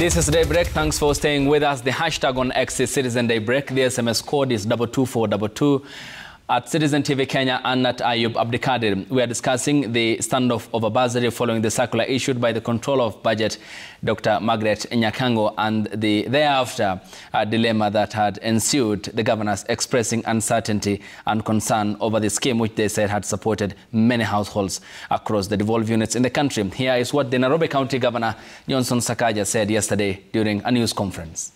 This is Daybreak. Thanks for staying with us. The hashtag on X is Citizen Daybreak. The SMS code is 22422. At Citizen TV Kenya and at Ayub Abdikadir, we are discussing the standoff of a bursary following the circular issued by the Controller of Budget, Dr. Margaret Nyakango, and the thereafter dilemma that had ensued, the governors expressing uncertainty and concern over the scheme, which they said had supported many households across the devolved units in the country. Here is what the Nairobi County Governor, Johnson Sakaja, said yesterday during a news conference.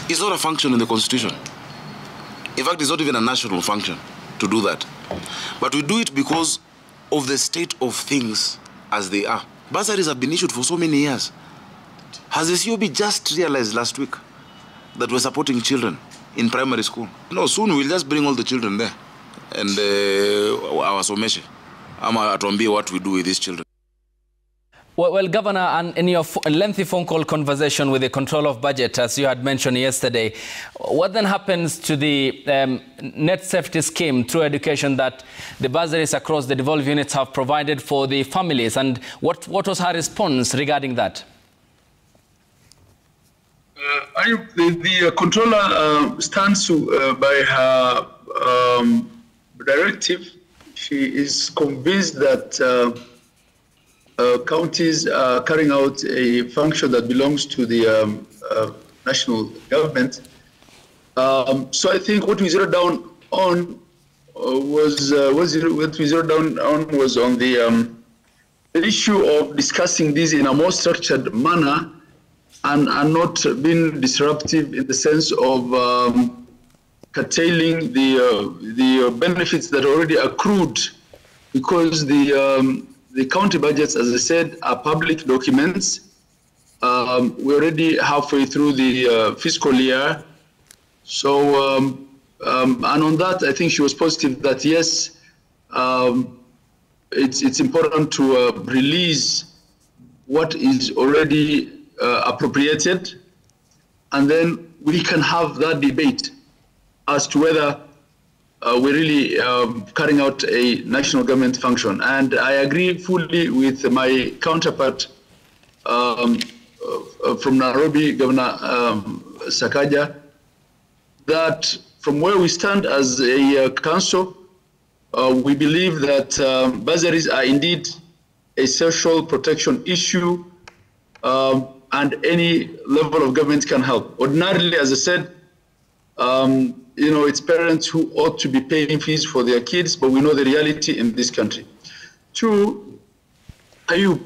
It's not a function in the Constitution. In fact, it's not even a national function to do that. But we do it because of the state of things as they are. Bursaries have been issued for so many years. Has the COB just realized last week that we're supporting children in primary school? No, soon we'll just bring all the children there. And our someshe, ama atuambie what we do with these children. Well, Governor, and in your lengthy phone call conversation with the Controller of Budget, as you had mentioned yesterday, what then happens to the net safety scheme through education that the bursaries across the devolved units have provided for the families, and what was her response regarding that? The Controller stands by her directive. She is convinced that counties are carrying out a function that belongs to the national government. So I think what we zeroed down on was on the issue of discussing this in a more structured manner and not being disruptive in the sense of curtailing the benefits that are already accrued, because the county budgets, as I said, are public documents. We're already halfway through the fiscal year. So, and on that, I think she was positive that, yes, it's important to release what is already appropriated, and then we can have that debate as to whether we're really carrying out a national government function. And I agree fully with my counterpart from Nairobi, Governor Sakaja, that from where we stand as a council, we believe that bursaries are indeed a social protection issue, and any level of government can help. Ordinarily, as I said, you know, it's parents who ought to be paying fees for their kids, but we know the reality in this country. Two, Ayub,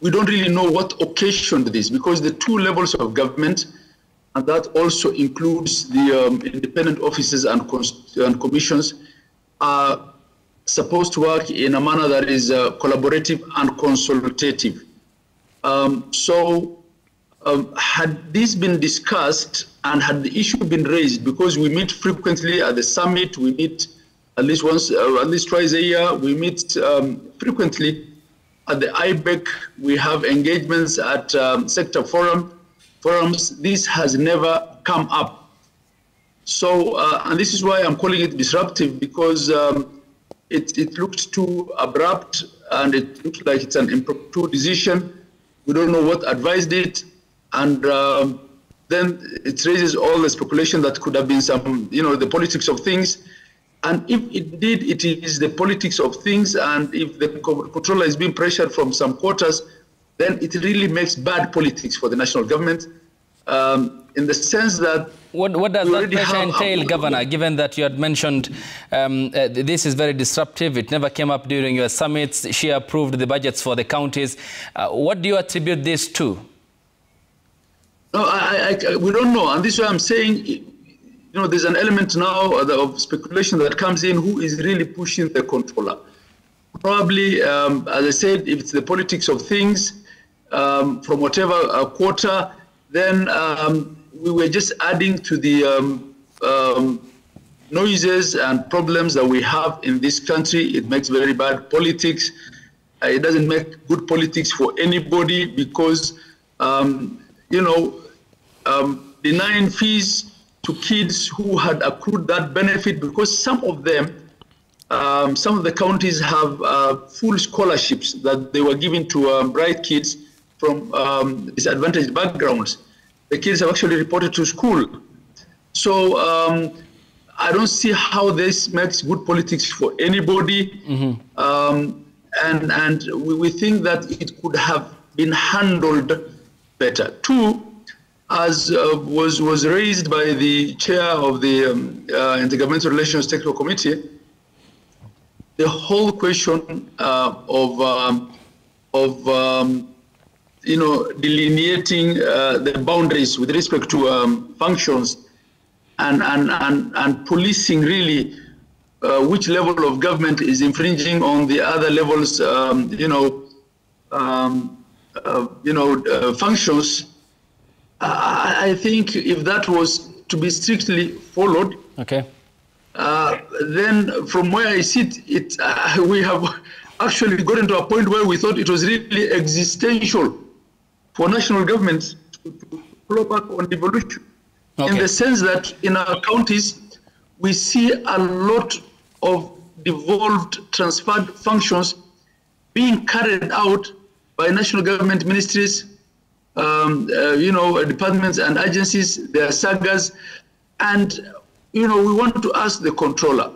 we don't really know what occasioned this, because the two levels of government, and that also includes the independent offices and commissions, are supposed to work in a manner that is collaborative and consultative. Had this been discussed and had the issue been raised, because we meet frequently at the summit, we meet at least once, at least twice a year, we meet frequently at the IBEC, we have engagements at sector forums. This has never come up. So, and this is why I'm calling it disruptive, because it looked too abrupt and it looked like it's an impromptu decision. We don't know what advised it. And then it raises all the speculation that could have been some, you know, the politics of things. And if indeed it is the politics of things, and if the controller is being pressured from some quarters, then it really makes bad politics for the national government, in the sense that... What does that pressure entail, Governor, given that you had mentioned this is very disruptive, it never came up during your summits, she approved the budgets for the counties. What do you attribute this to? No, we don't know, and this is why I'm saying, you know, there's an element now of speculation that comes in, who is really pushing the controller. Probably, as I said, if it's the politics of things, from whatever quarter, then we were just adding to the noises and problems that we have in this country. It makes very bad politics. It doesn't make good politics for anybody, because you know, denying fees to kids who had accrued that benefit, because some of them some of the counties have full scholarships that they were given to bright kids from disadvantaged backgrounds. The kids have actually reported to school. So I don't see how this makes good politics for anybody. And we think that it could have been handled better. Two, as was raised by the chair of the Intergovernmental Relations Technical Committee, the whole question of delineating the boundaries with respect to functions and policing really which level of government is infringing on the other levels, functions. I think if that was to be strictly followed, then from where I sit, we have actually gotten to a point where we thought it was really existential for national governments to follow back on devolution. In the sense that in our counties, we see a lot of devolved, transferred functions being carried out by national government ministries, departments and agencies, their sagas. And, we want to ask the controller,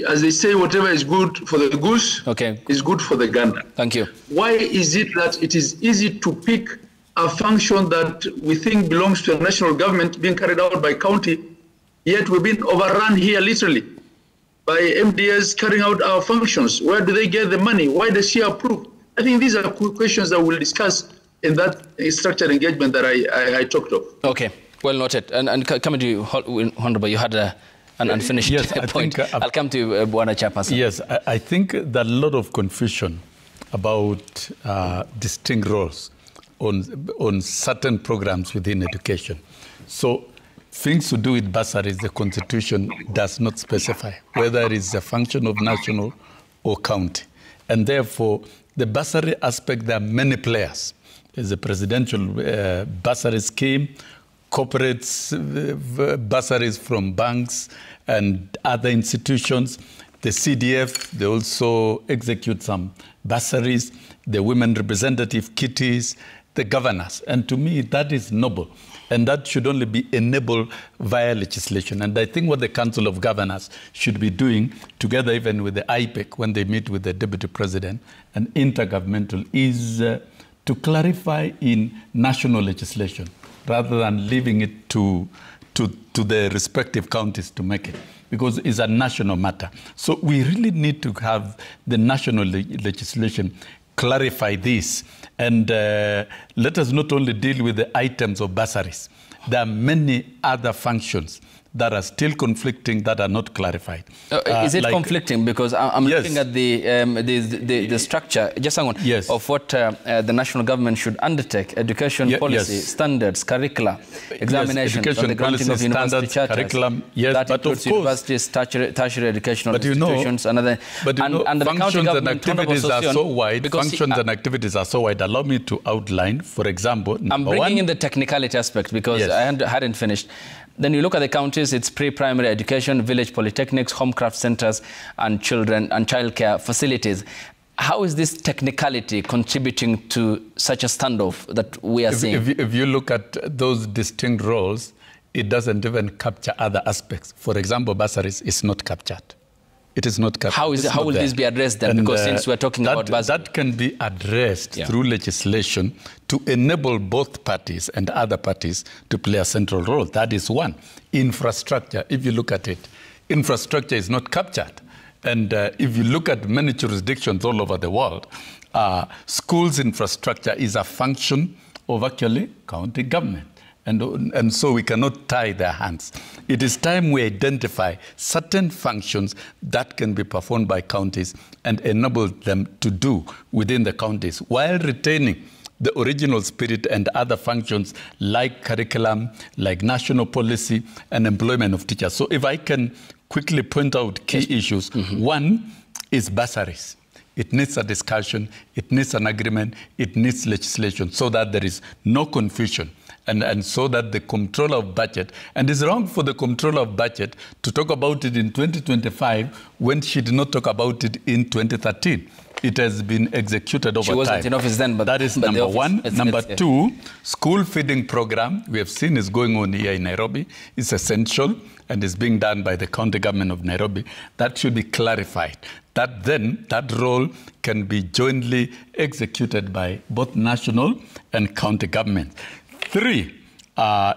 as they say, whatever is good for the goose is good for the gander. Thank you. Why is it that it is easy to pick a function that we think belongs to a national government being carried out by county, yet we've been overrun here literally by MDS carrying out our functions? Where do they get the money? Why does she approve? I think these are questions that we'll discuss in that structured engagement that I talked of. Okay, well noted. And coming to you, Honorable, you had an unfinished point. I'll come to Bwana Chairperson. Yes, I think there are a lot of confusion about distinct roles on certain programs within education. So things to do with bursaries, the Constitution does not specify whether it is a function of national or county. And therefore, the bursary aspect, there are many players. There's a presidential bursary scheme, corporates, bursaries from banks and other institutions. The CDF, they also execute some bursaries, the women representative kitties, the governors. And to me, that is noble. And that should only be enabled via legislation. And I think what the Council of Governors should be doing, together even with the IPEC, when they meet with the Deputy President and intergovernmental, is to clarify in national legislation, rather than leaving it to the respective counties to make it, because it's a national matter. So we really need to have the national legislation clarify this. And let us not only deal with the items of bursaries. There are many other functions that are still conflicting, that are not clarified. Is it conflicting? Because I'm looking at the structure, just hang on, of what the national government should undertake: education policy, standards, curricula, examinations, education the granting policy, of university standards, charters. curriculum, that includes universities, tertiary educational institutions, and other. And functions and activities are so wide. Functions and activities are so wide. Allow me to outline, for example, I'm bringing in the technicality aspect because I hadn't finished. Then you look at the counties, it's pre-primary education, village polytechnics, home craft centers, and children and childcare facilities. How is this technicality contributing to such a standoff that we are seeing? If you look at those distinct roles, it doesn't even capture other aspects. For example, bursaries is not captured. It is not captured. How will this be addressed then? Because since we're talking about bursaries. That can be addressed through legislation to enable both parties and other parties to play a central role. That is one. Infrastructure, if you look at it, infrastructure is not captured. And if you look at many jurisdictions all over the world, schools infrastructure is a function of actually county government. And so we cannot tie their hands. It is time we identify certain functions that can be performed by counties and enable them to do within the counties while retaining the original spirit and other functions like curriculum, like national policy and employment of teachers. So if I can quickly point out key issues, one is bursaries. It needs a discussion, it needs an agreement, it needs legislation so that there is no confusion. And so that the control of budget, and it's wrong for the control of budget to talk about it in 2025 when she did not talk about it in 2013. It has been executed over time. She wasn't in office then, but that is number one. Number two, school feeding program we have seen is going on here in Nairobi. It's essential and is being done by the county government of Nairobi. That should be clarified. That role can be jointly executed by both national and county government. 3,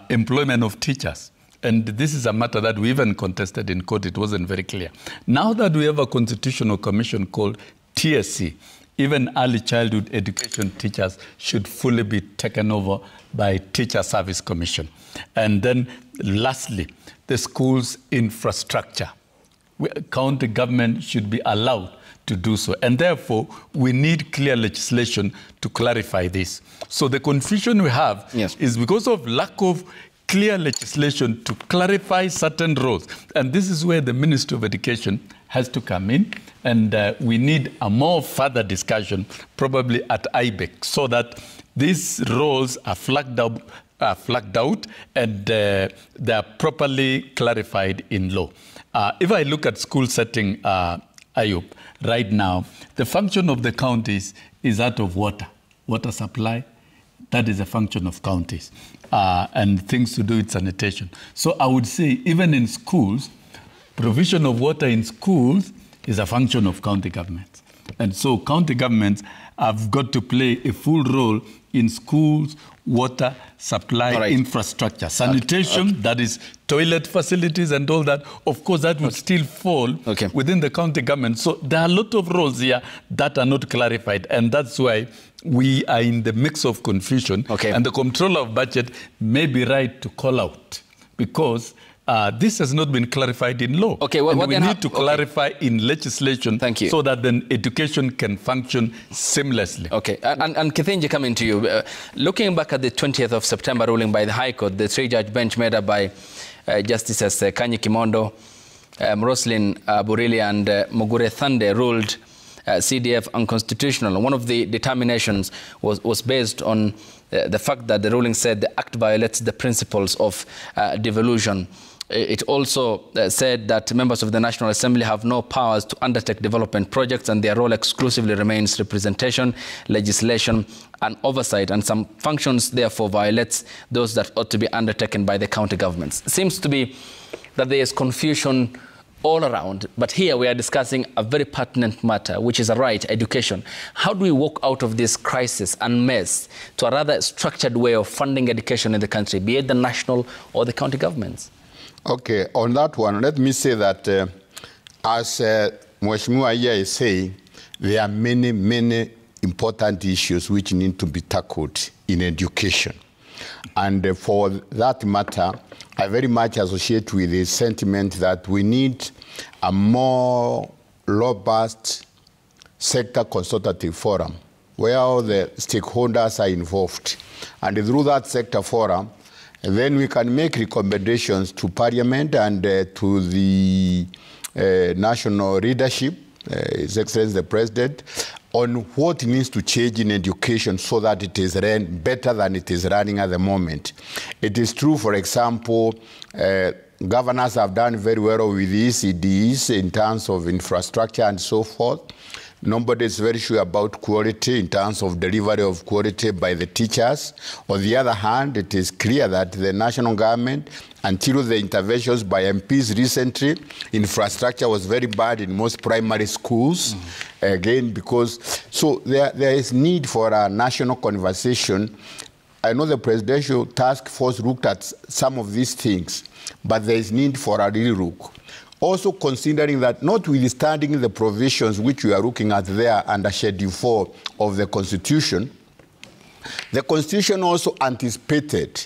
employment of teachers. And this is a matter that we even contested in court. It wasn't very clear. Now that we have a constitutional commission called TSC, even early childhood education teachers should fully be taken over by Teacher Service Commission. And then lastly, the school's infrastructure. County government should be allowed to do so. And therefore, we need clear legislation to clarify this. So the confusion we have is because of lack of clear legislation to clarify certain roles. And this is where the Ministry of Education has to come in. And we need a more further discussion, probably at IBEC, so that these roles are flagged out and they are properly clarified in law. If I look at school setting, Ayub, right now, the function of the counties is that of water supply. That is a function of counties, and things to do with sanitation. So I would say even in schools, provision of water in schools is a function of county governments. And so county governments have got to play a full role in schools, water supply, infrastructure, sanitation, that is toilet facilities and all that. Of course, that would still fall within the county government. So there are a lot of roles here that are not clarified. And that's why we are in the mix of confusion. And the controller of budget may be right to call out because this has not been clarified in law. And we need to clarify in legislation so that then education can function seamlessly. And Kithinji, coming to you. Looking back at the 20th of September ruling by the High Court, the 3-judge bench made up by Justices Kanyi Kimondo, Roslyn Burili and Mugure Thande ruled CDF unconstitutional. One of the determinations was based on the fact that the ruling said the act violates the principles of devolution. It also said that members of the National Assembly have no powers to undertake development projects and their role exclusively remains representation, legislation and oversight, and some functions therefore violates those that ought to be undertaken by the county governments. It seems to be that there is confusion all around, but here we are discussing a very pertinent matter, which is a right, education. How do we walk out of this crisis and mess to a rather structured way of funding education in the country, be it the national or the county governments? Okay, on that one, let me say that as Mheshimiwa here is saying, there are many, many important issues which need to be tackled in education. And for that matter, I very much associate with the sentiment that we need a more robust sector consultative forum where all the stakeholders are involved. And through that sector forum, then we can make recommendations to Parliament and to the national leadership, His Excellency the President, on what needs to change in education so that it is run better than it is running at the moment. It is true, for example, governors have done very well with the ECDs in terms of infrastructure and so forth. Nobody is very sure about quality in terms of delivery of quality by the teachers. On the other hand, it is clear that the national government, until the interventions by MPs recently, infrastructure was very bad in most primary schools. Again, because, so there is need for a national conversation. I know the presidential task force looked at some of these things, but there is need for a real look. Also considering that notwithstanding the provisions which we are looking at there under Schedule 4 of the Constitution, the Constitution also anticipated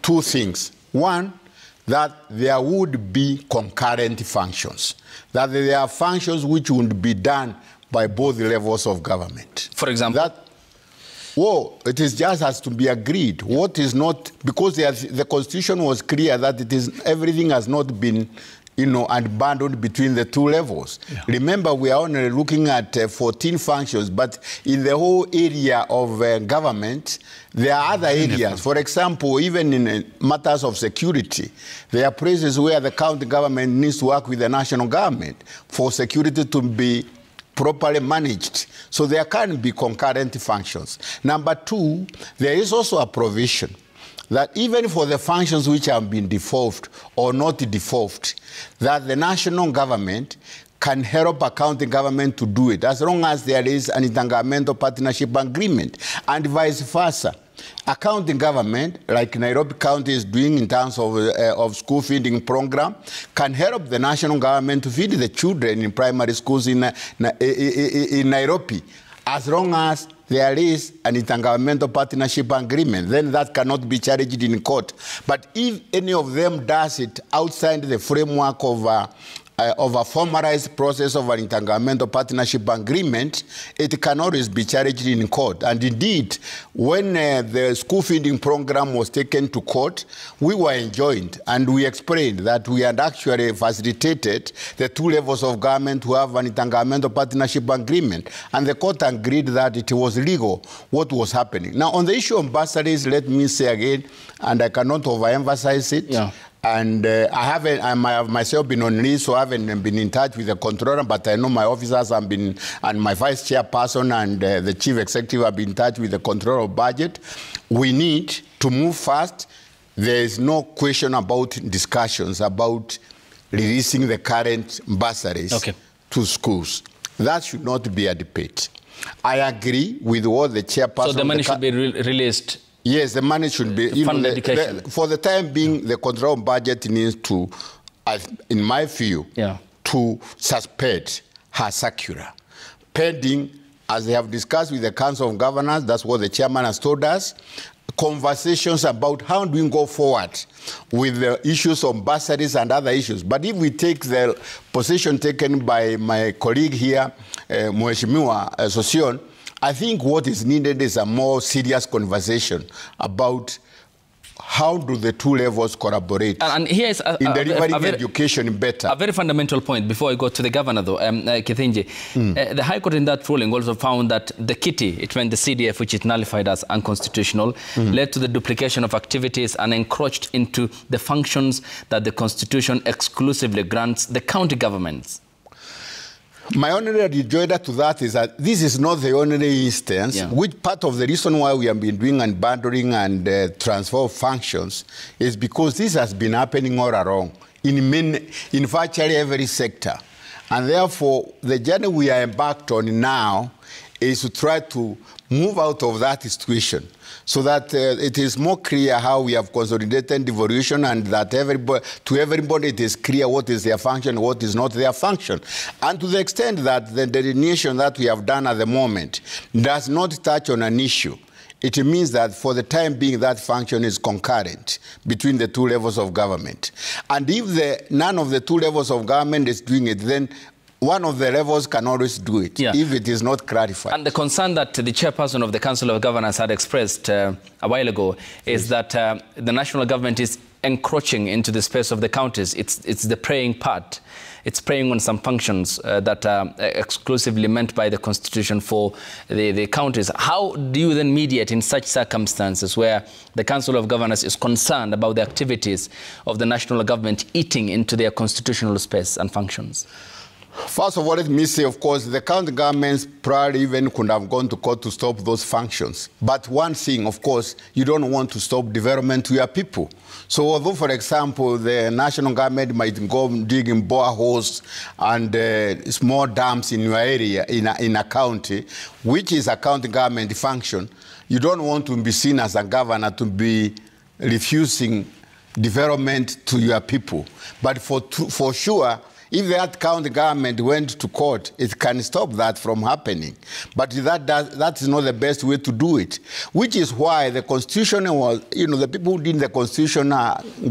two things. One, that there would be concurrent functions, that there are functions which would be done by both levels of government. For example? It is just has to be agreed. What is not, because the Constitution was clear that everything has not been and bundled between the two levels. Yeah. Remember, we are only looking at 14 functions, but in the whole area of government, there are other areas. For example, even in matters of security, there are places where the county government needs to work with the national government for security to be properly managed. So there can be concurrent functions. Number two, there is also a provision that even for the functions which have been devolved or not devolved, that the national government can help a county government to do it, as long as there is an intergovernmental partnership agreement, and vice versa. A county government, like Nairobi County is doing in terms of school feeding program, can help the national government to feed the children in primary schools in Nairobi, as long as there is an intergovernmental partnership agreement. Then that cannot be challenged in court. But if any of them does it outside the framework of a formalized process of an intergovernmental partnership agreement, it can always be challenged in court. And indeed, when the school feeding program was taken to court, we were enjoined and we explained that we had actually facilitated the two levels of government to have an intergovernmental partnership agreement. And the court agreed that it was legal what was happening. Now, on the issue of bursaries, let me say again, and I cannot overemphasize it, yeah. And I have myself been on leave, so I haven't been in touch with the controller, but I know my officers have been, and my vice chairperson and the chief executive have been in touch with the controller of budget. We need to move fast. There is no question about discussions about releasing the current bursaries to schools. That should not be a debate. I agree with what the chairperson... So the money should be released? Yes, the money should be... for the time being, the control budget needs to, in my view, to suspend her circular. Pending, as they have discussed with the Council of Governors, that's what the chairman has told us, conversations about how do we go forward with the issues of bursaries and other issues. But if we take the position taken by my colleague here, Mheshimiwa Sosion, I think what is needed is a more serious conversation about how do the two levels collaborate and here is in delivering education better. A very fundamental point before I go to the governor, though, Kithinji. The High Court in that ruling also found that the kitty, it meant the CDF, which is nullified as unconstitutional, led to the duplication of activities and encroached into the functions that the Constitution exclusively grants the county governments. My only rejoinder to that is that this is not the only instance, which part of the reason why we have been doing unbundling and transfer of functions is because this has been happening all along in virtually every sector. And therefore, the journey we are embarked on now is to try to move out of that situation so that it is more clear how we have consolidated devolution and that to everybody it is clear what is their function, what is not their function. And to the extent that the delineation that we have done at the moment does not touch on an issue, it means that for the time being that function is concurrent between the two levels of government. And if none of the two levels of government is doing it, then one of the levels can always do it, if it is not clarified. And the concern that the chairperson of the Council of Governors had expressed a while ago is that the national government is encroaching into the space of the counties. It's the preying part. It's preying on some functions that are exclusively meant by the Constitution for the counties. How do you then mediate in such circumstances where the Council of Governors is concerned about the activities of the national government eating into their constitutional space and functions? First of all, let me say, of course, the county governments probably even could have gone to court to stop those functions. But one thing, of course, you don't want to stop development to your people. So although, for example, the national government might go digging boreholes and small dams in your area, in a county, which is a county government function, you don't want to be seen as a governor to be refusing development to your people. But for sure, if that county government went to court, it can stop that from happening. But that is not the best way to do it, which is why the Constitution was, the people who did the Constitution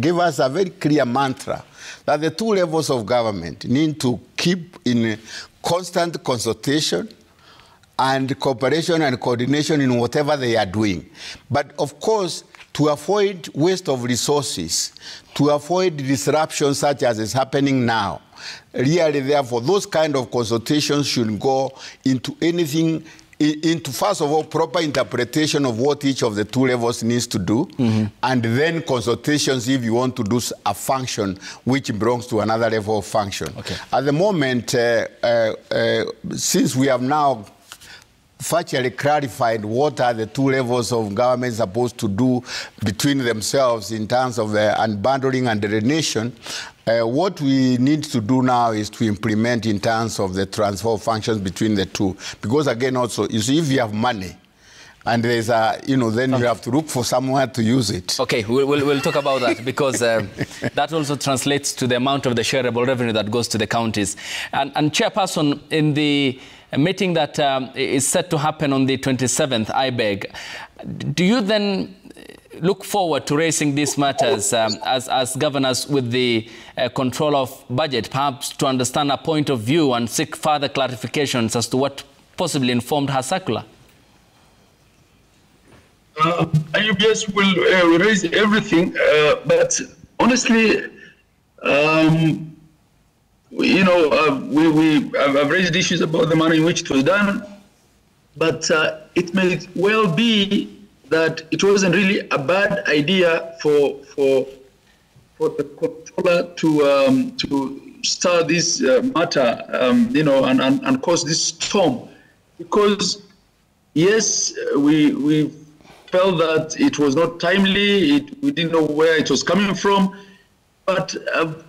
gave us a very clear mantra that the two levels of government need to keep in constant consultation and cooperation and coordination in whatever they are doing. But of course, to avoid waste of resources, to avoid disruptions such as is happening now. Really, therefore, those kind of consultations should go into anything, into, first of all, proper interpretation of what each of the two levels needs to do, and then consultations if you want to do a function which belongs to another level of function. Okay. At the moment, since we have now virtually clarified what are the two levels of government supposed to do between themselves in terms of unbundling and the nation, what we need to do now is to implement in terms of the transfer of functions between the two. Because again, also, you see, if you have money, and there's a, then you have to look for somewhere to use it. Okay, we'll talk about that, because that also translates to the amount of the shareable revenue that goes to the counties. And Chairperson, in the meeting that is set to happen on the 27th, I beg, do you then look forward to raising these matters as governors with the control of budget, perhaps to understand a point of view and seek further clarifications as to what possibly informed her circular? IUBS will raise everything, but honestly, I've raised issues about the manner in which it was done, but it may well be that it wasn't really a bad idea for the controller to start this matter, and cause this storm, because yes, we felt that it was not timely. We didn't know where it was coming from. But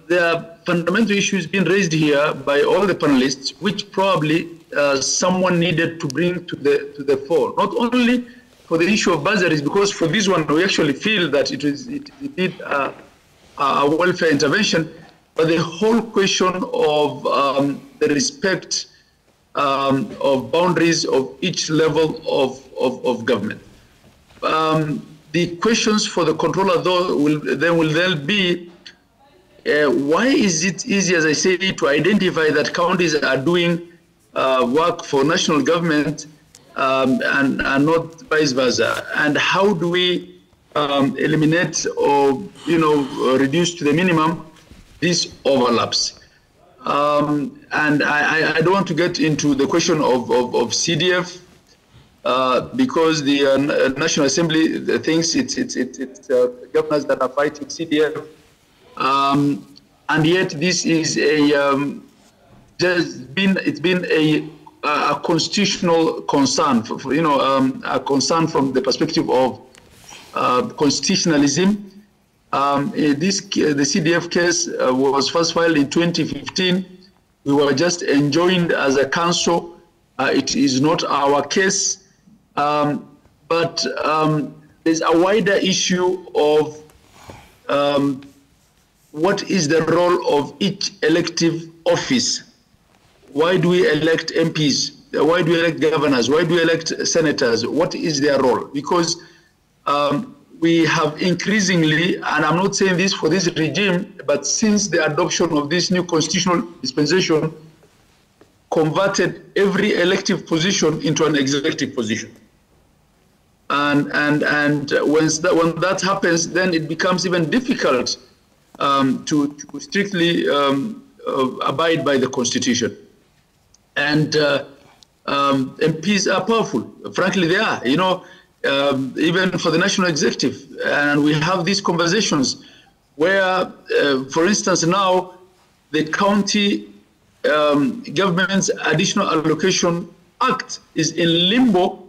there are fundamental issues being raised here by all the panelists, which probably someone needed to bring to the fore. Not only for the issue of bursaries, because for this one we actually feel that it did a welfare intervention, but the whole question of the respect of boundaries of each level of government. The questions for the controller, though, will be, why is it easy, as I say, to identify that counties are doing work for national government and not vice versa? And how do we eliminate or reduce to the minimum these overlaps? And I don't want to get into the question of CDF because the National Assembly thinks it's governors that are fighting CDF. And yet this is it's been a constitutional concern, a concern from the perspective of constitutionalism. The CDF case was first filed in 2015. We were just enjoined as a council. It is not our case, but there's a wider issue of what is the role of each elective office? Why do we elect MPs? Why do we elect governors? Why do we elect senators? What is their role? Because we have increasingly, and I'm not saying this for this regime, but since the adoption of this new constitutional dispensation, converted every elective position into an executive position. And when that happens, then it becomes even difficult to strictly abide by the Constitution. And MPs are powerful. Frankly, they are, even for the national executive. And we have these conversations where, for instance, now the county government's Additional Allocation Act is in limbo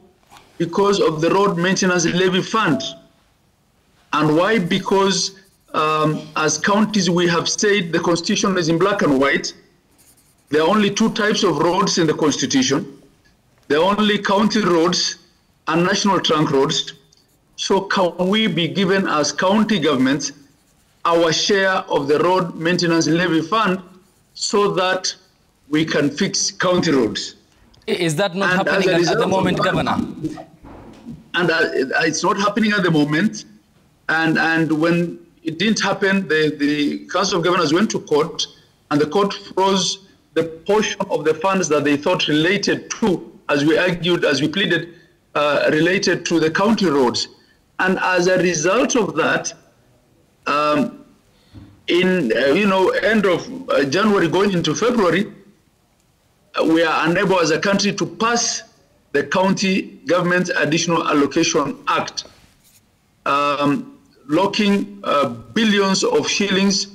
because of the Road Maintenance Levy Fund. And why? Because as counties, we have said the Constitution is in black and white. There are only two types of roads in the Constitution. There are only county roads and national trunk roads. So can we be given as county governments our share of the Road Maintenance Levy Fund so that we can fix county roads? Is that not happening at the moment, Governor? And it's not happening at the moment. And when it didn't happen, the Council of Governors went to court, and the court froze the portion of the funds that they thought related to, as we argued, as we pleaded, related to the county roads. And as a result of that, in end of January going into February, we are unable as a country to pass the County Government Additional Allocation Act, locking billions of shillings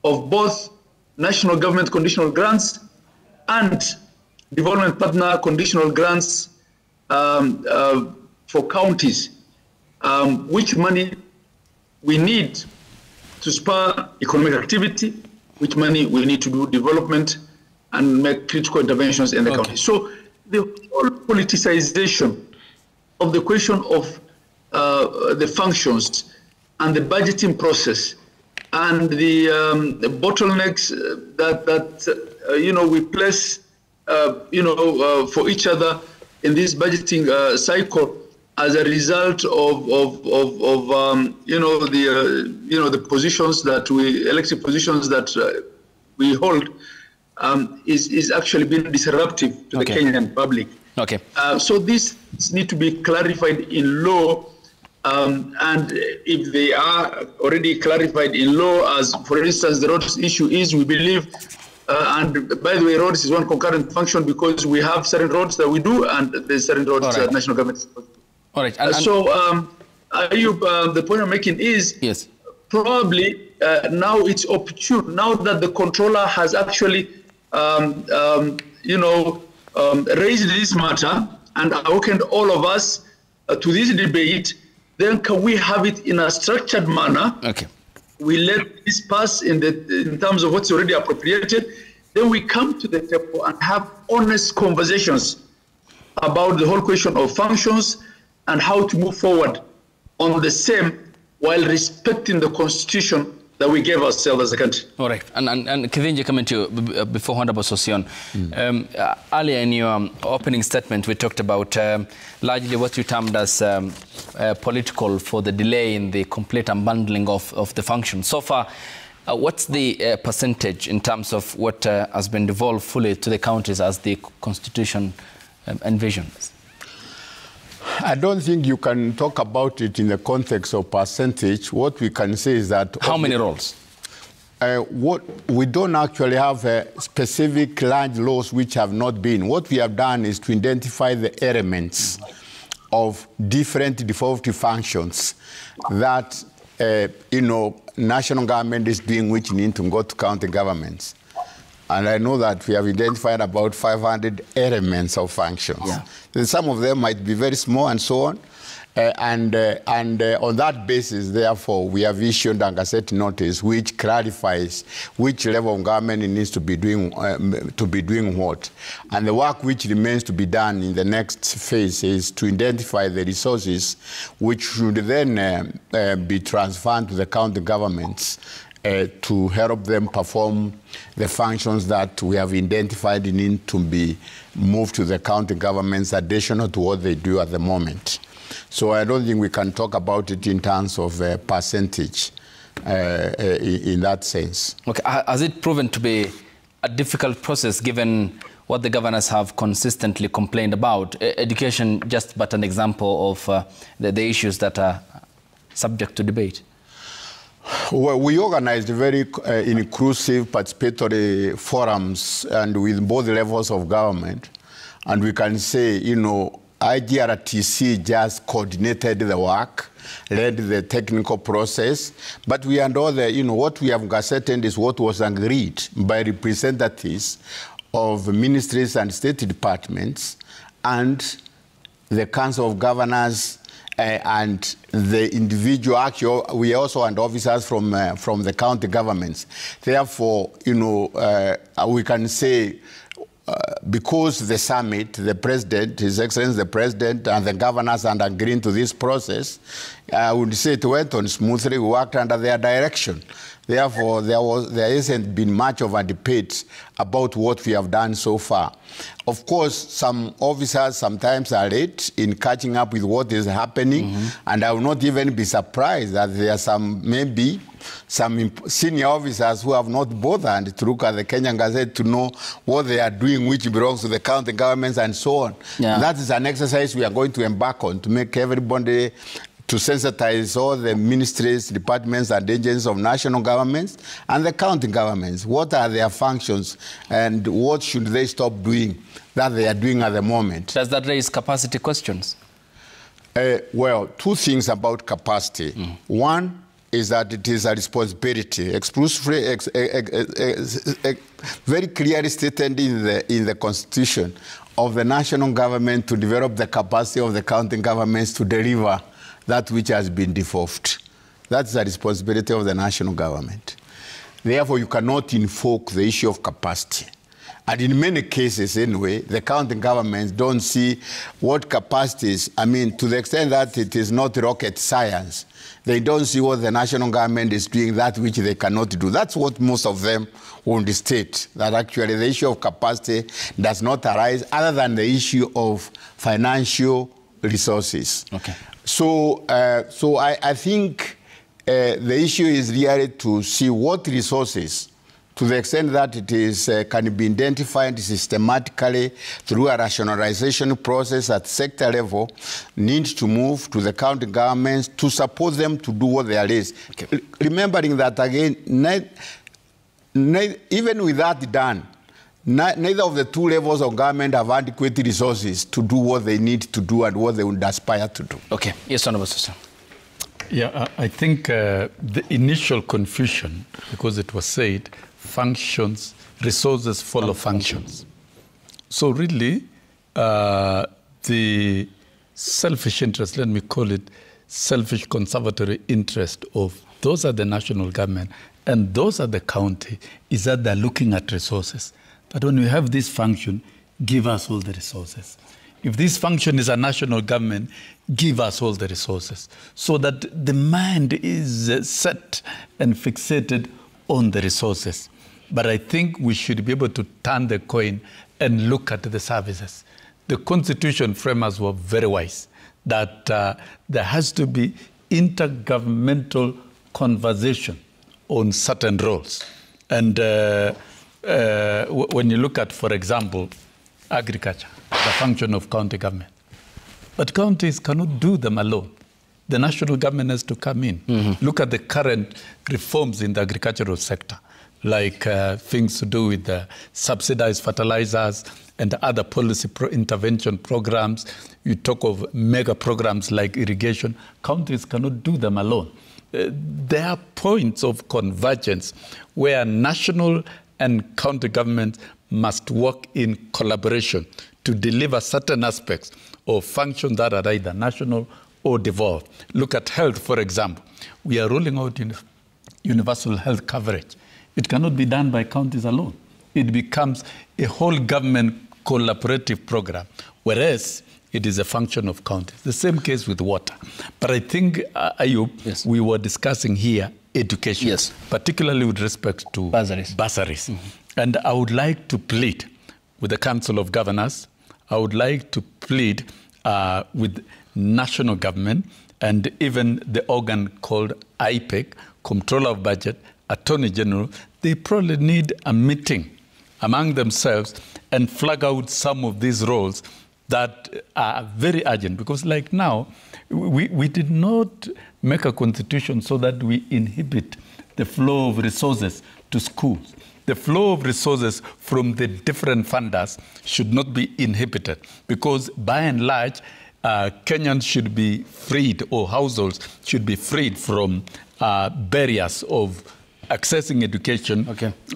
of both national government conditional grants and development partner conditional grants for counties, which money we need to spur economic activity, which money we need to do development and make critical interventions in the county. So the whole politicization of the question of the functions and the budgeting process and the bottlenecks that we place for each other in this budgeting cycle as a result of the positions that elected positions that we hold is actually being disruptive to the Kenyan public. Okay. So this need to be clarified in law, and if they are already clarified in law, as for instance the roads issue is, we believe, and by the way, roads is one concurrent function because we have certain roads that we do, and there's certain roads that national government. All right. So, Ayub, the point I'm making is, yes, probably now it's opportune, now that the controller has actually, raised this matter and awakened all of us to this debate, then can we have it in a structured manner? Okay. We let this pass in terms of what's already appropriated. Then we come to the table and have honest conversations about the whole question of functions and how to move forward on the same while respecting the constitution that we gave ourselves as a country. All right. And Kithinji, coming to you before Honorable Sosion. Earlier in your opening statement, we talked about largely what you termed as political for the delay in the complete unbundling of the function. So far, what's the percentage in terms of what has been devolved fully to the counties as the constitution envisions? I don't think you can talk about it in the context of percentage. What we can say is that... How many roles? We don't actually have specific large laws which have not been. What we have done is to identify the elements of different devolved functions that, national government is doing which need to go to county governments. And I know that we have identified about 500 elements of functions. Yeah. Some of them might be very small and so on. And on that basis, therefore, we have issued a gazette notice which clarifies which level of government it needs to be doing what. And the work which remains to be done in the next phase is to identify the resources which should then be transferred to the county governments to help them perform the functions that we have identified need to be moved to the county governments additional to what they do at the moment. So I don't think we can talk about it in terms of percentage in that sense. Okay. Has it proven to be a difficult process given what the governors have consistently complained about? Education, just but an example of the issues that are subject to debate. Well, we organized very inclusive participatory forums and with both levels of government. And we can say, IGRTC just coordinated the work, led the technical process, but we and all the, what we have gazetted is what was agreed by representatives of ministries and state departments and the Council of Governors and the individual, actually, we also had officers from the county governments. Therefore, we can say, because the summit, the president, His Excellency the President, and the governors are agreeing to this process, I would say it went on smoothly. We worked under their direction. Therefore, there hasn't been much of a debate about what we have done so far. Of course, some officers sometimes are late in catching up with what is happening, and I will not even be surprised that there are maybe some senior officers who have not bothered to look at the Kenyan Gazette to know what they are doing, which belongs to the county governments and so on. Yeah. That is an exercise we are going to embark on to make everybody to sensitize all the ministries, departments, and agencies of national governments and the county governments. What are their functions and what should they stop doing that they are doing at the moment? Does that raise capacity questions? Well, two things about capacity. One is that it is a responsibility, very clearly stated in the Constitution of the national government to develop the capacity of the county governments to deliver that which has been devolved. That's the responsibility of the national government. Therefore, you cannot invoke the issue of capacity. And in many cases, anyway, the county governments don't see what capacity is. I mean, to the extent that it is not rocket science, they don't see what the national government is doing, that which they cannot do. That's what most of them would state, that actually the issue of capacity does not arise other than the issue of financial resources. Okay. So I think the issue is really to see what resources, to the extent that it is can be identified systematically through a rationalization process at sector level, need to move to the county governments to support them to do what there is. Okay. Remembering that, again, even with that done, neither of the two levels of government have adequate resources to do what they need to do and what they would aspire to do. Okay. Yes, Honorable Sister. Yeah, I think the initial confusion, because it was said, functions, resources follow functions. So really, the selfish interest, let me call it selfish conservatory interest of those are the national government and those are the county, is that they're looking at resources. But when we have this function, give us all the resources. If this function is a national government, give us all the resources. So that the mind is set and fixated on the resources. But I think we should be able to turn the coin and look at the services. The Constitution framers were very wise that there has to be intergovernmental conversation on certain roles. And when you look at, for example, agriculture, the function of county government. But counties cannot do them alone. The national government has to come in. Look at the current reforms in the agricultural sector, like things to do with the subsidized fertilizers and other policy intervention programs. You talk of mega programs like irrigation. Counties cannot do them alone. There are points of convergence where national and county governments must work in collaboration to deliver certain aspects of functions that are either national or devolved. Look at health, for example. We are rolling out universal health coverage. It cannot be done by counties alone. It becomes a whole government collaborative program, whereas it is a function of counties. The same case with water. But I think, Ayub, yes, we were discussing here education, yes, particularly with respect to bursaries. And I would like to plead with the Council of Governors. I would like to plead with national government and even the organ called IPEC, Comptroller of Budget, Attorney General. They probably need a meeting among themselves and flag out some of these roles that are very urgent. Because like now, we did not make a constitution so that we inhibit the flow of resources to schools. The flow of resources from the different funders should not be inhibited, because by and large, Kenyans should be freed, or households should be freed from barriers of accessing education,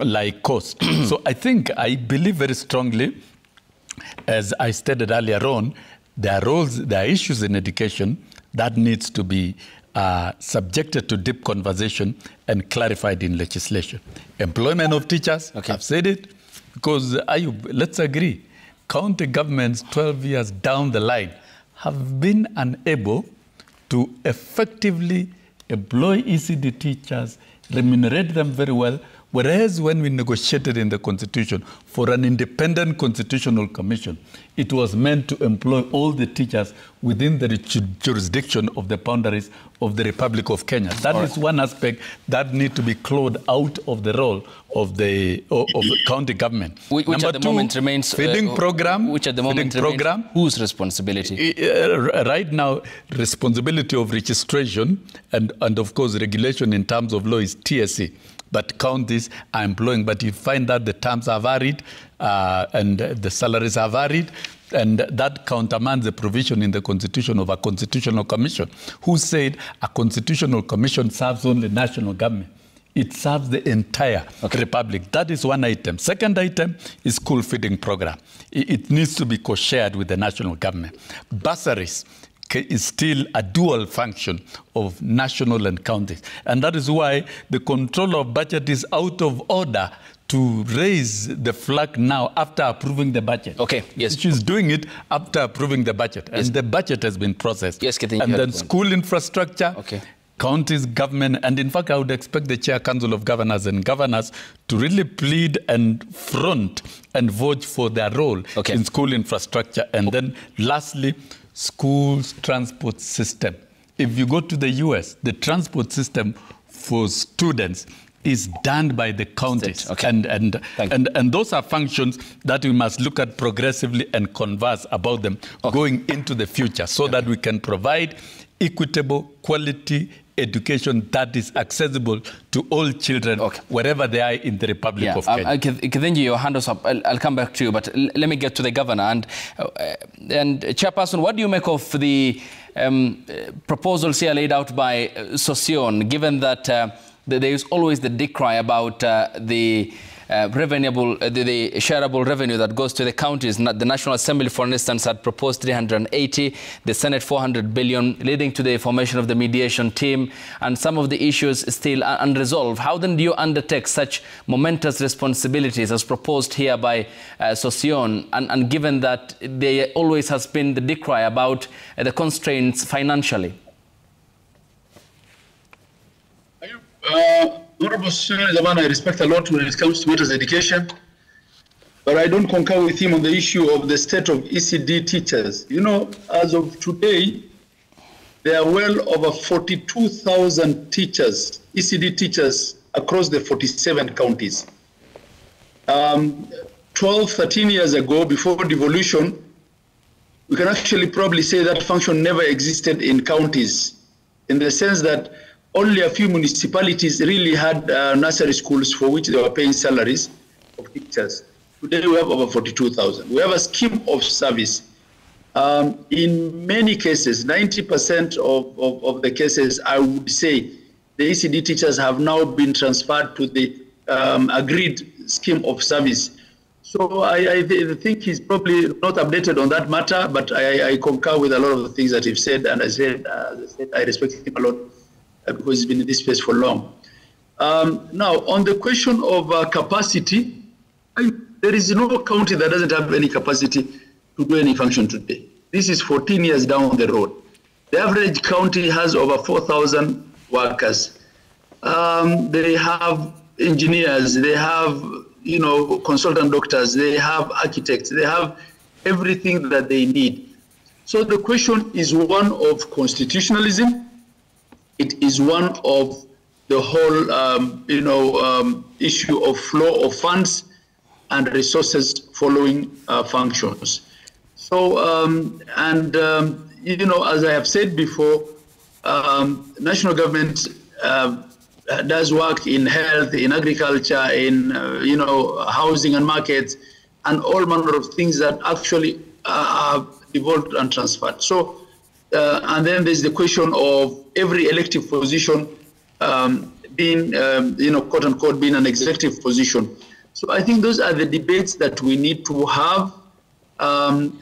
like cost. So I believe very strongly, as I stated earlier on, there are issues in education that needs to be subjected to deep conversation and clarified in legislation. Employment of teachers, I've said it, because let's agree, county governments 12 years down the line have been unable to effectively employ ECD teachers, remunerate them very well, Whereas when we negotiated in the Constitution for an independent constitutional commission, it was meant to employ all the teachers within the jurisdiction of the boundaries of the Republic of Kenya. That is one aspect that needs to be clawed out of the role of the county government. Which at the moment remains feeding program. Which at the moment remains whose responsibility? Right now, responsibility of registration and of course regulation in terms of law is TSC. But counties are employing, but you find that the terms are varied and the salaries are varied, and that countermands the provision in the Constitution of a constitutional commission, who said a constitutional commission serves only national government. It serves the entire republic. That is one item. Second item is school feeding program. It needs to be co-shared with the national government. Bursaries is still a dual function of national and counties. And that is why the control of budget is out of order to raise the flag now after approving the budget. Okay, yes. She's doing it after approving the budget. Yes. And the budget has been processed. Yes, and then school infrastructure, counties, government, and in fact, I would expect the Chair Council of Governors and governors to really plead and front and vote for their role in school infrastructure. And then lastly, schools transport system. If you go to the US, the transport system for students is done by the counties. And those are functions that we must look at progressively and converse about them going into the future so that we can provide equitable, quality education that is accessible to all children wherever they are in the Republic of Kenya. Kithenji, your hand is up. I'll come back to you, but let me get to the governor. And Chairperson, what do you make of the proposals here laid out by Sosion, given that there is always the decry about the shareable revenue that goes to the counties? The National Assembly, for instance, had proposed 380, the Senate 400 billion, leading to the formation of the mediation team, and some of the issues still unresolved. How then do you undertake such momentous responsibilities as proposed here by Sosion, and given that there always has been the decry about the constraints financially? Honorable Zaman, I respect a lot when it comes to matters of education, but I don't concur with him on the issue of the state of ECD teachers. You know, as of today, there are well over 42,000 teachers, ECD teachers, across the 47 counties. 12, 13 years ago, before devolution, we can actually probably say that function never existed in counties, in the sense that only a few municipalities really had nursery schools for which they were paying salaries of teachers. Today we have over 42,000. We have a scheme of service. In many cases, 90% of the cases, I would say, the ECD teachers have now been transferred to the agreed scheme of service. So I think he's probably not updated on that matter, but I concur with a lot of the things that he's said, and as I said, I respect him a lot, because he's been in this space for long. Now, on the question of capacity, there is no county that doesn't have any capacity to do any function today. This is 14 years down the road. The average county has over 4,000 workers. They have engineers, they have, you know, consultant doctors, they have architects, they have everything that they need. So the question is one of constitutionalism. It is one of the whole, issue of flow of funds and resources following functions. So, as I have said before, national government does work in health, in agriculture, in, housing and markets, and all manner of things that actually are devolved and transferred. So, and then there's the question of every elective position being, quote unquote, being an executive position. So I think those are the debates that we need to have. And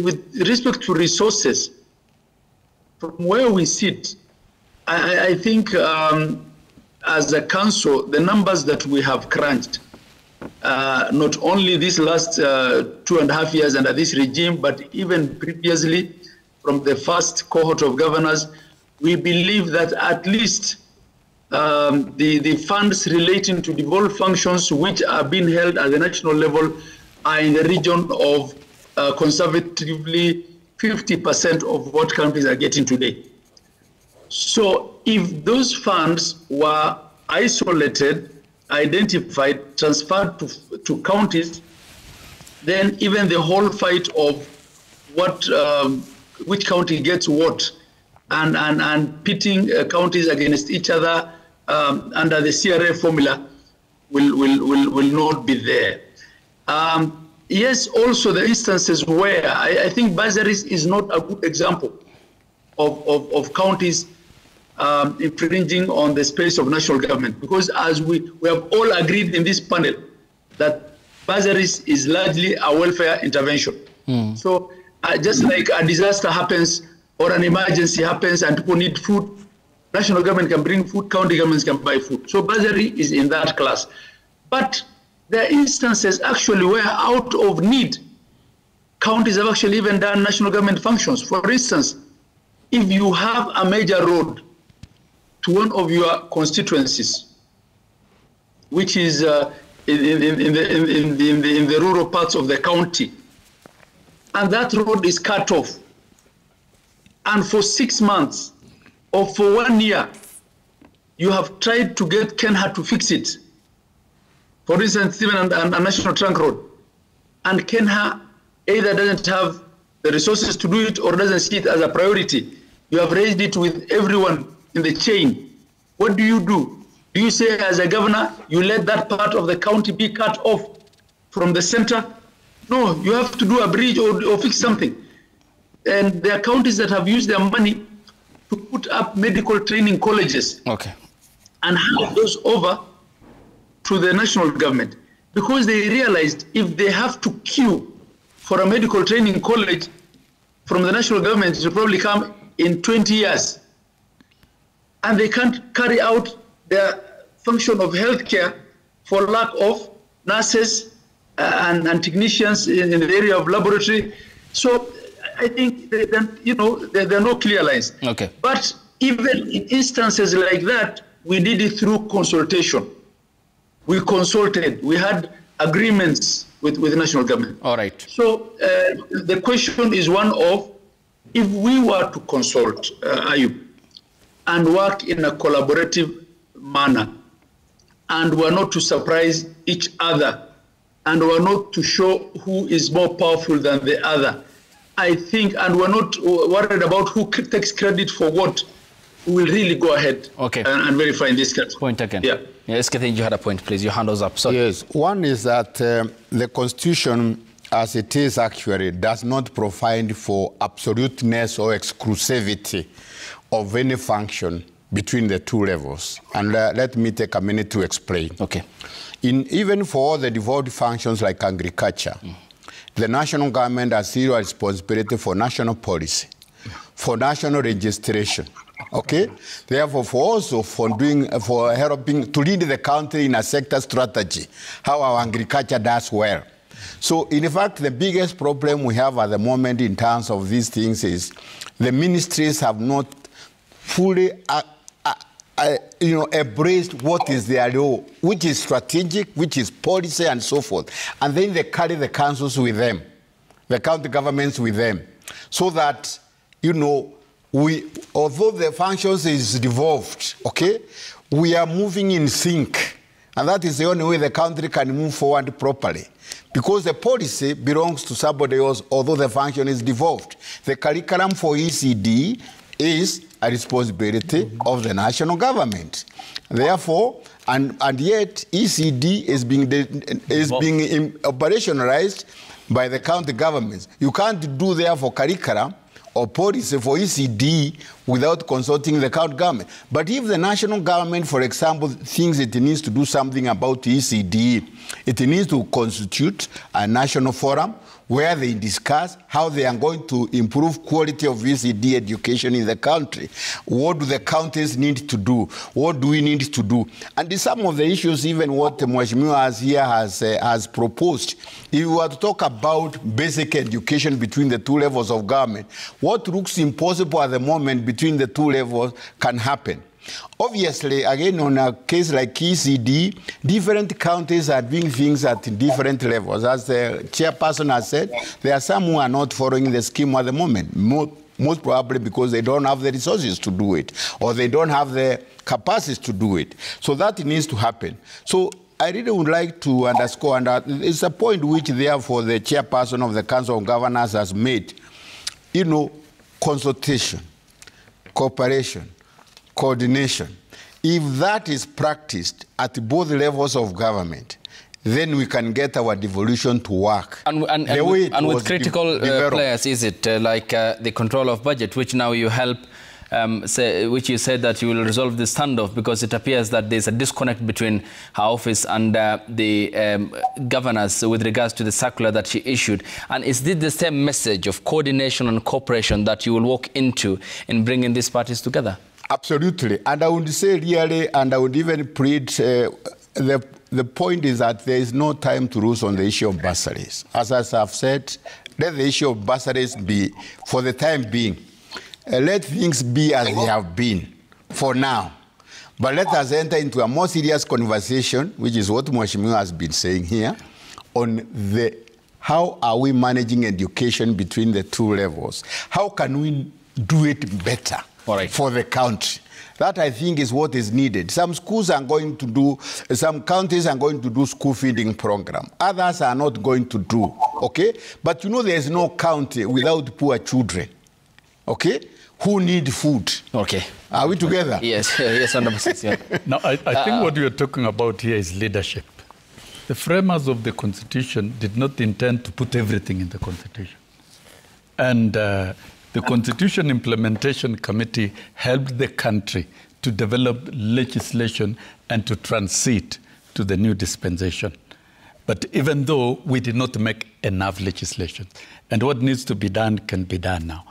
with respect to resources, from where we sit, I think as a council, the numbers that we have crunched, not only these last 2.5 years under this regime, but even previously, from the first cohort of governors, we believe that at least the funds relating to devolved functions which are being held at the national level are in the region of conservatively 50% of what counties are getting today. So if those funds were isolated, identified, transferred to counties, then even the whole fight of which county gets what and pitting counties against each other under the CRA formula will not be there. Yes, also the instances where I think bursaries is not a good example of counties infringing on the space of national government, because as we have all agreed in this panel that bursaries is largely a welfare intervention. So just like a disaster happens or an emergency happens and people need food, national government can bring food, county governments can buy food. So bursary is in that class. But there are instances actually where out of need, counties have actually even done national government functions. For instance, if you have a major road to one of your constituencies, which is in the rural parts of the county, and that road is cut off, and for 6 months or for 1 year, you have tried to get Kenha to fix it. For instance, even a national trunk road, and Kenha either doesn't have the resources to do it or doesn't see it as a priority. You have raised it with everyone in the chain. What do? Do you say as a governor, you let that part of the county be cut off from the center? No, you have to do a bridge or fix something. And there are counties that have used their money to put up medical training colleges. Okay. And hand those over to the national government, because they realized if they have to queue for a medical training college from the national government, it will probably come in 20 years. And they can't carry out their function of healthcare for lack of nurses and technicians in the area of laboratory. So I think there are no clear lines. Okay. But even in instances like that, we did it through consultation. We consulted. We had agreements with the national government. All right. So the question is one of, if we were to consult, Ayub, and work in a collaborative manner, and we're not to surprise each other, and we're not to show who is more powerful than the other, I think, and we're not worried about who takes credit for what, we will really go ahead and verify in this case. Point again. Yeah. Yes, I think you had a point, please. Your hand was up. Sorry. Yes, one is that the Constitution, as it is actually, does not provide for absoluteness or exclusivity of any function between the two levels. And let me take a minute to explain. Okay. Even for all the devolved functions like agriculture, the national government has zero responsibility for national policy, for national registration. Okay? Therefore, for helping to lead the country in a sector strategy, how our agriculture does well. So, in fact, the biggest problem we have at the moment in terms of these things is the ministries have not fully embraced what is their role, which is strategic, which is policy, and so forth. And then they carry the councils with them, the county governments with them, so that, although the functions is devolved, okay, we are moving in sync. And that is the only way the country can move forward properly. Because the policy belongs to somebody else, although the function is devolved. The curriculum for ECD is a responsibility of the national government. Therefore, and yet ECD is being operationalized by the county governments. You can't do therefore curriculum or policy for ECD without consulting the county government. But if the national government, for example, thinks it needs to do something about ECD, it needs to constitute a national forum where they discuss how they are going to improve quality of ECD education in the country. What do the counties need to do? What do we need to do? And some of the issues, even what Mheshimiwa has proposed, if we were to talk about basic education between the two levels of government, what looks impossible at the moment between the two levels can happen. Obviously, again, on a case like ECD, different counties are doing things at different levels. As the chairperson has said, there are some who are not following the scheme at the moment, most probably because they don't have the resources to do it, or they don't have the capacity to do it. So that needs to happen. So I really would like to underscore, and it's a point which, therefore, the chairperson of the Council of Governors has made, consultation, cooperation, coordination. If that is practiced at both levels of government, then we can get our devolution to work. And with critical players, is it like the control of budget, which now you help, which you said that you will resolve the standoff, because it appears that there's a disconnect between her office and the governors with regards to the circular that she issued. And is this the same message of coordination and cooperation that you will walk into in bringing these parties together? Absolutely. And I would say really, and I would even plead, the point is that there is no time to lose on the issue of bursaries. As I have said, let the issue of bursaries be, for the time being, let things be as they have been for now. But let us enter into a more serious conversation, which is what Mheshimiwa has been saying here, on how are we managing education between the two levels? How can we do it better for the country? That, I think, is what is needed. Some schools are going to do, some counties are going to do school feeding program. Others are not going to do, okay? But there's no county without poor children, okay, who need food. Okay. Are we together? Yes, yes, 100%. Yeah. Now, I think what we are talking about here is leadership. The framers of the Constitution did not intend to put everything in the Constitution. And the Constitution Implementation Committee helped the country to develop legislation and to transit to the new dispensation. But even though we did not make enough legislation, and what needs to be done can be done now,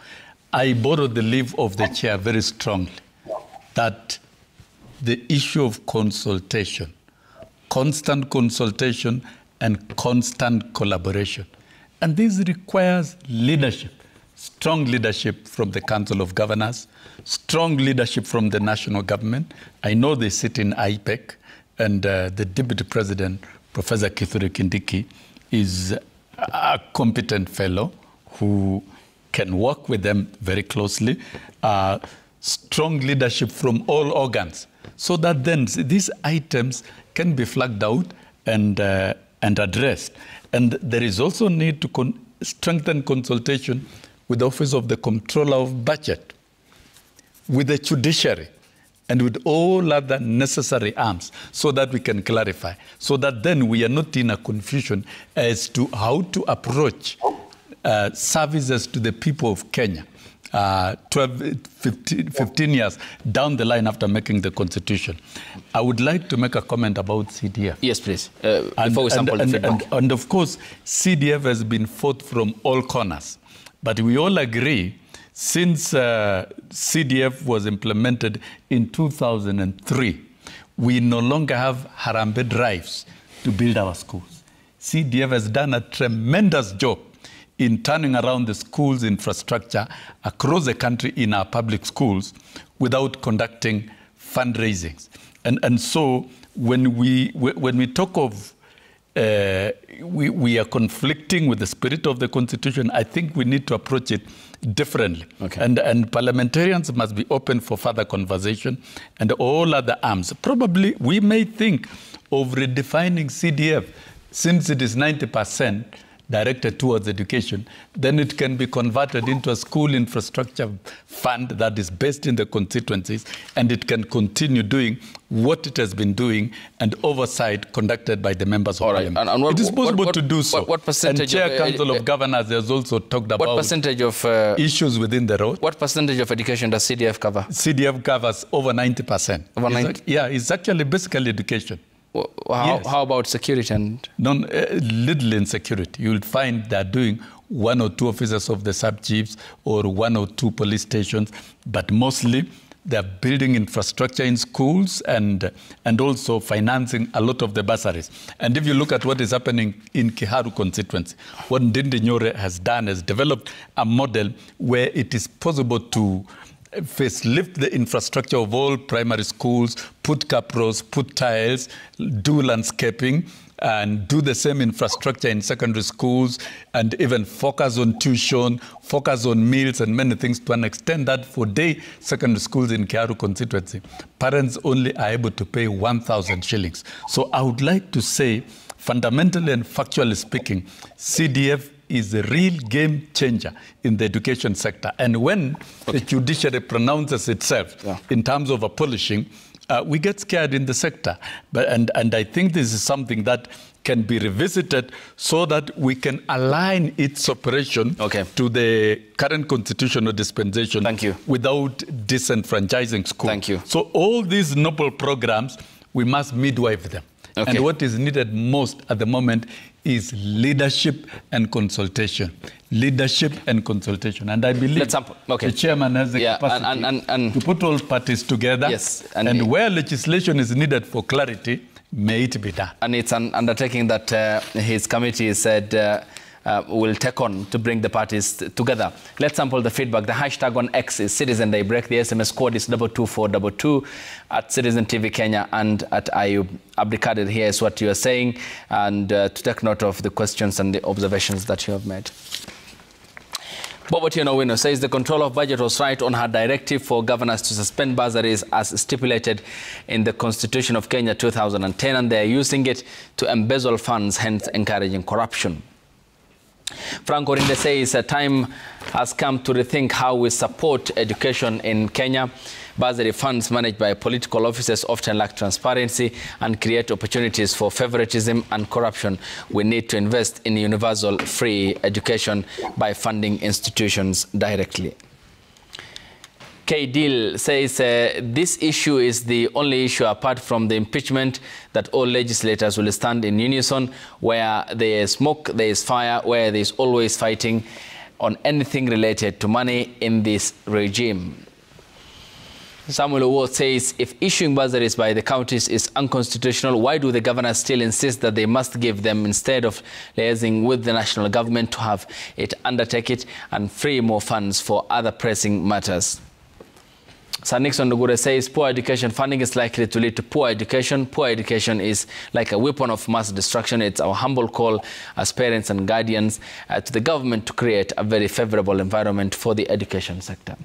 I borrowed the leave of the chair very strongly that the issue of consultation, constant consultation and constant collaboration, and this requires leadership. Strong leadership from the Council of Governors, strong leadership from the national government. I know they sit in IPEC, and the Deputy President, Professor Kithure Kindiki, is a competent fellow who can work with them very closely. Strong leadership from all organs, so that then these items can be flagged out and addressed. And there is also need to strengthen consultation with the Office of the Comptroller of Budget, with the judiciary, and with all other necessary arms, so that we can clarify, so that then we are not in a confusion as to how to approach services to the people of Kenya 15 years down the line after making the Constitution. I would like to make a comment about CDF. Yes, please. Before we sample the feedback. And of course, CDF has been fought from all corners. But we all agree, since CDF was implemented in 2003, we no longer have Harambee drives to build our schools. CDF has done a tremendous job in turning around the schools infrastructure across the country in our public schools without conducting fundraisings. And so when we talk of we are conflicting with the spirit of the Constitution, I think we need to approach it differently. Okay. And parliamentarians must be open for further conversation, and all other arms. Probably we may think of redefining CDF, since it is 90% directed towards education, then it can be converted into a school infrastructure fund that is based in the constituencies, and it can continue doing what it has been doing, and oversight conducted by the members of Parliament. And it is possible to do so. What percentage? And Chair Council of Governors has also talked about what percentage of issues within the road. What percentage of education does CDF cover? CDF covers over 90%. Over 90%? Yeah, it's actually basically education. How about security and? Little insecurity. You'll find they're doing 1 or 2 officers of the sub-chiefs or 1 or 2 police stations, but mostly they're building infrastructure in schools and also financing a lot of the bursaries. And if you look at what is happening in Kiharu constituency, what Ndindi Nyore has done is developed a model where it is possible to facelift the infrastructure of all primary schools, put capros, put tiles, do landscaping, and do the same infrastructure in secondary schools, and even focus on tuition, focus on meals and many things, to an extent that for day secondary schools in Kiaru constituency, parents only are able to pay 1,000 shillings. So I would like to say, fundamentally and factually speaking, CDF is a real game changer in the education sector. And when the judiciary pronounces itself in terms of abolishing, we get scared in the sector. And I think this is something that can be revisited so that we can align its operation to the current constitutional dispensation without disenfranchising schools. Thank you. So all these noble programs, we must midwife them. And what is needed most at the moment is leadership and consultation. Leadership and consultation. And I believe the chairman has the capacity to put all parties together. And where legislation is needed for clarity, may it be done. And it's an undertaking that his committee said will take on to bring the parties together. Let's sample the feedback. The hashtag on X is Citizen Daybreak. The SMS code is 22422 at Citizen TV Kenya and at Ayub. Abdikadir, here is what you are saying, and to take note of the questions and the observations that you have made. Bobotieno Wino says the control of budget was right on her directive for governors to suspend bursaries as stipulated in the Constitution of Kenya 2010, and they are using it to embezzle funds, hence encouraging corruption. Franco Rinde says time has come to rethink how we support education in Kenya. Bursary funds managed by political officers often lack transparency and create opportunities for favoritism and corruption. We need to invest in universal free education by funding institutions directly. K. Deal says this issue is the only issue apart from the impeachment that all legislators will stand in unison. Where there is smoke, there is fire. Where there is always fighting on anything related to money in this regime. Samuel Award says if issuing bursaries by the counties is unconstitutional, why do the governors still insist that they must give them instead of liaising with the national government to have it undertake it and free more funds for other pressing matters? Sir Nixon Ndugure says poor education funding is likely to lead to poor education. Poor education is like a weapon of mass destruction. It's our humble call as parents and guardians to the government to create a very favorable environment for the education sector.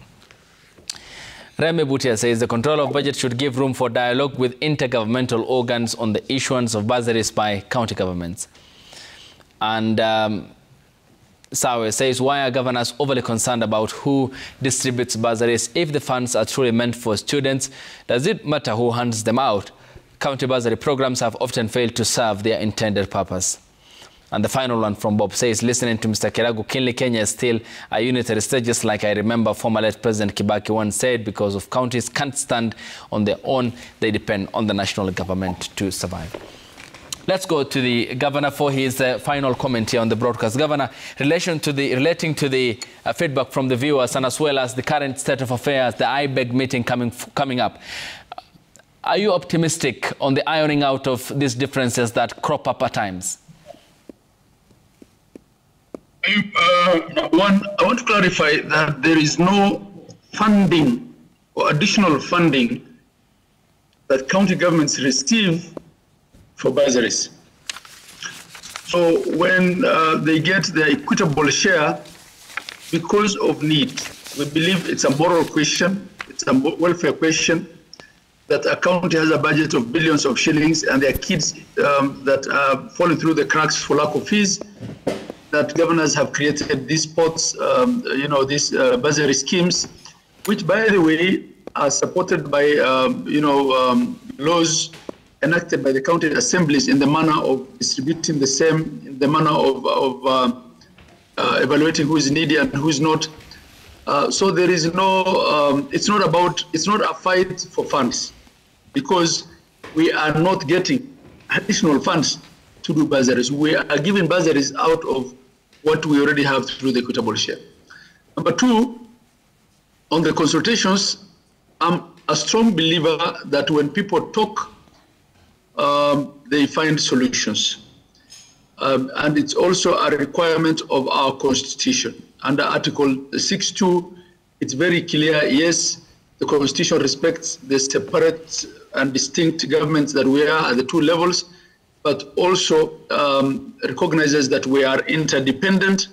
Remy Butia says the control of budget should give room for dialogue with intergovernmental organs on the issuance of bursaries by county governments. And Sawe says, why are governors overly concerned about who distributes bursaries? If the funds are truly meant for students, does it matter who hands them out? County bursary programs have often failed to serve their intended purpose. And the final one from Bob says, listening to Mr. Kiragu, Kinley, Kenya is still a unitary state, just like I remember former late President Kibaki once said, because of counties can't stand on their own, they depend on the national government to survive. Let's go to the governor for his final comment here on the broadcast. Governor, relating to the feedback from the viewers and as well as the current state of affairs, the IBEG meeting coming up, are you optimistic on the ironing out of these differences that crop up at times? I want to clarify that there is no funding or additional funding that county governments receive for bursaries. So when they get their equitable share because of need, we believe it's a moral question, it's a welfare question, that a county has a budget of billions of shillings and there are kids that are falling through the cracks for lack of fees, that governors have created these pots, these bursary schemes, which, by the way, are supported by, laws enacted by the county assemblies in the manner of distributing the same, in the manner of evaluating who is needy and who is not. So there is no, it's not a fight for funds, because we are not getting additional funds to do bursaries. We are giving bursaries out of what we already have through the equitable share. Number two, on the consultations, I'm a strong believer that when people talk, they find solutions. And it's also a requirement of our constitution. Under Article 6.2, It's very clear, yes, the Constitution respects the separate and distinct governments that we are at the two levels, but also recognizes that we are interdependent,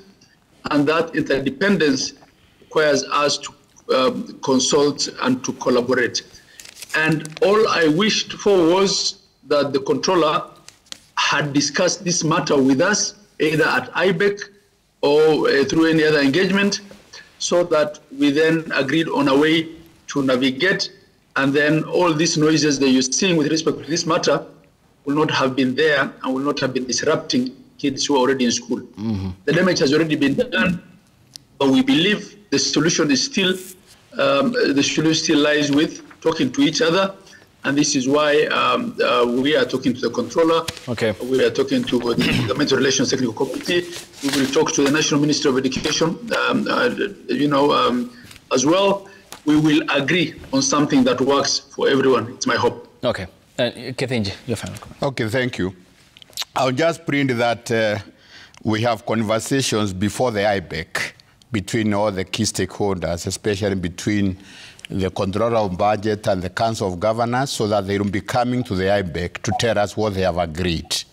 and that interdependence requires us to consult and to collaborate. And all I wished for was that the controller had discussed this matter with us, either at IBEC or through any other engagement, so that we then agreed on a way to navigate, and then all these noises that you're seeing with respect to this matter will not have been there and will not have been disrupting kids who are already in school. Mm-hmm. The damage has already been done, but we believe the solution is still, lies with talking to each other, and this is why we are talking to the controller. Okay. We are talking to the Government Relations Technical Committee. We will talk to the National Minister of Education, as well. We will agree on something that works for everyone. It's my hope. Okay. Kethenji, your final comment. Okay, thank you. I'll just print that we have conversations before the IBEC between all the key stakeholders, especially between the Controller of Budget and the Council of Governors, so that they will be coming to the IBEC to tell us what they have agreed.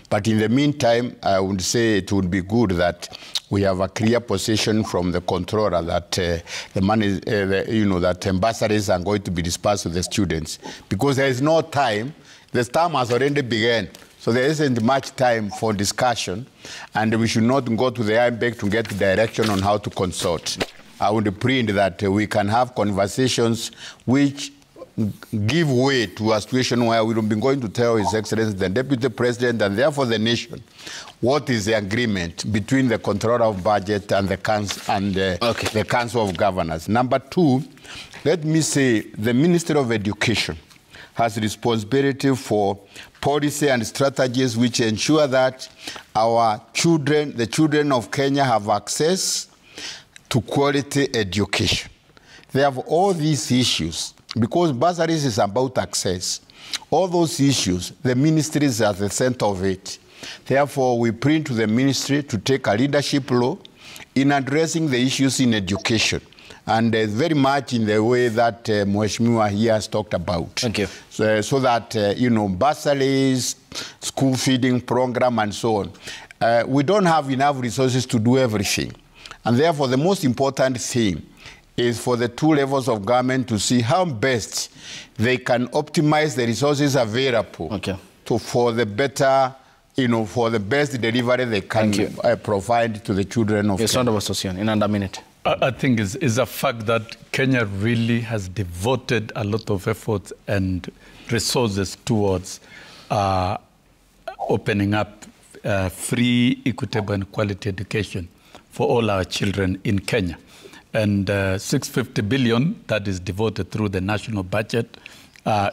But in the meantime, I would say it would be good that we have a clear position from the controller that the money, that bursaries are going to be dispersed to the students, because there is no time. The term has already begun, so there isn't much time for discussion, and we should not go to the IBEC to get direction on how to consult. I would print that we can have conversations which give way to a situation where we will be going to tell His Excellency, the Deputy President, and therefore the nation, what is the agreement between the Controller of Budget and the Council of Governors. Number two, let me say the Ministry of Education has responsibility for policy and strategies which ensure that our children, the children of Kenya, have access to quality education. They have all these issues, because bursaries is about access. All those issues, the ministry is at the center of it. Therefore, we print to the ministry to take a leadership role in addressing the issues in education, and very much in the way that Mheshimiwa here has talked about. Thank you. So that, bursaries, school feeding program, and so on. We don't have enough resources to do everything. And therefore, the most important thing is for the two levels of government to see how best they can optimize the resources available for the better, for the best delivery they can provide to the children of Kenya. In under a minute. I think it's a fact that Kenya really has devoted a lot of efforts and resources towards opening up free, equitable, and quality education for all our children in Kenya. And 650 billion that is devoted through the national budget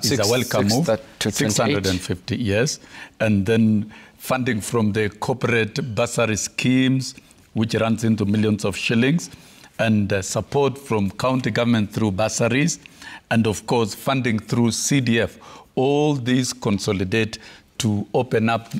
is a welcome move. 650, yes. And then funding from the corporate bursary schemes, which runs into millions of shillings, and support from county government through bursaries, and of course funding through CDF. All these consolidate to open up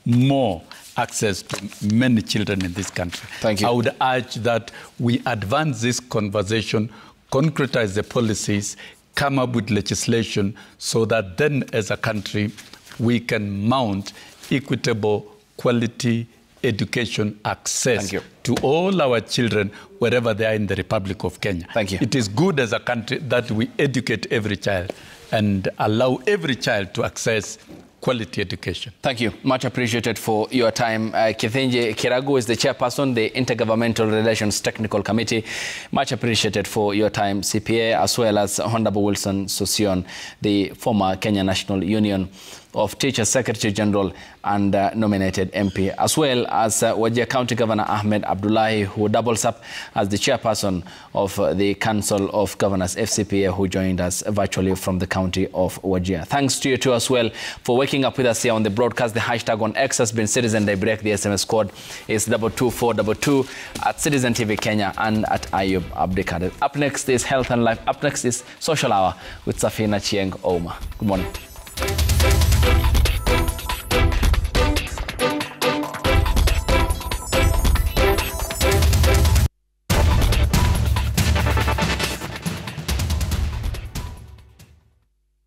more access to many children in this country. Thank you. I would urge that we advance this conversation, concretize the policies, come up with legislation, so that then as a country we can mount equitable quality education access to all our children wherever they are in the Republic of Kenya. Thank you. It is good as a country that we educate every child and allow every child to access quality education. Thank you. Much appreciated for your time. Kethenji Kiragu is the chairperson, the Intergovernmental Relations Technical Committee. Much appreciated for your time, CPA, as well as Honorable Wilson Sosion, the former Kenya National Union of Teachers Secretary General and nominated MP, as well as Wajir County Governor Ahmed Abdullahi, who doubles up as the chairperson of the Council of Governors, FCPA, who joined us virtually from the county of Wajir. Thanks to you too as well for waking up with us here on the broadcast. The hashtag on X has been Citizen Daybreak. The SMS code is 22422 at Citizen TV Kenya and at Ayub Abdikader. Up next is Health and Life. Up next is Social Hour with Safina Chieng Ouma. Good morning.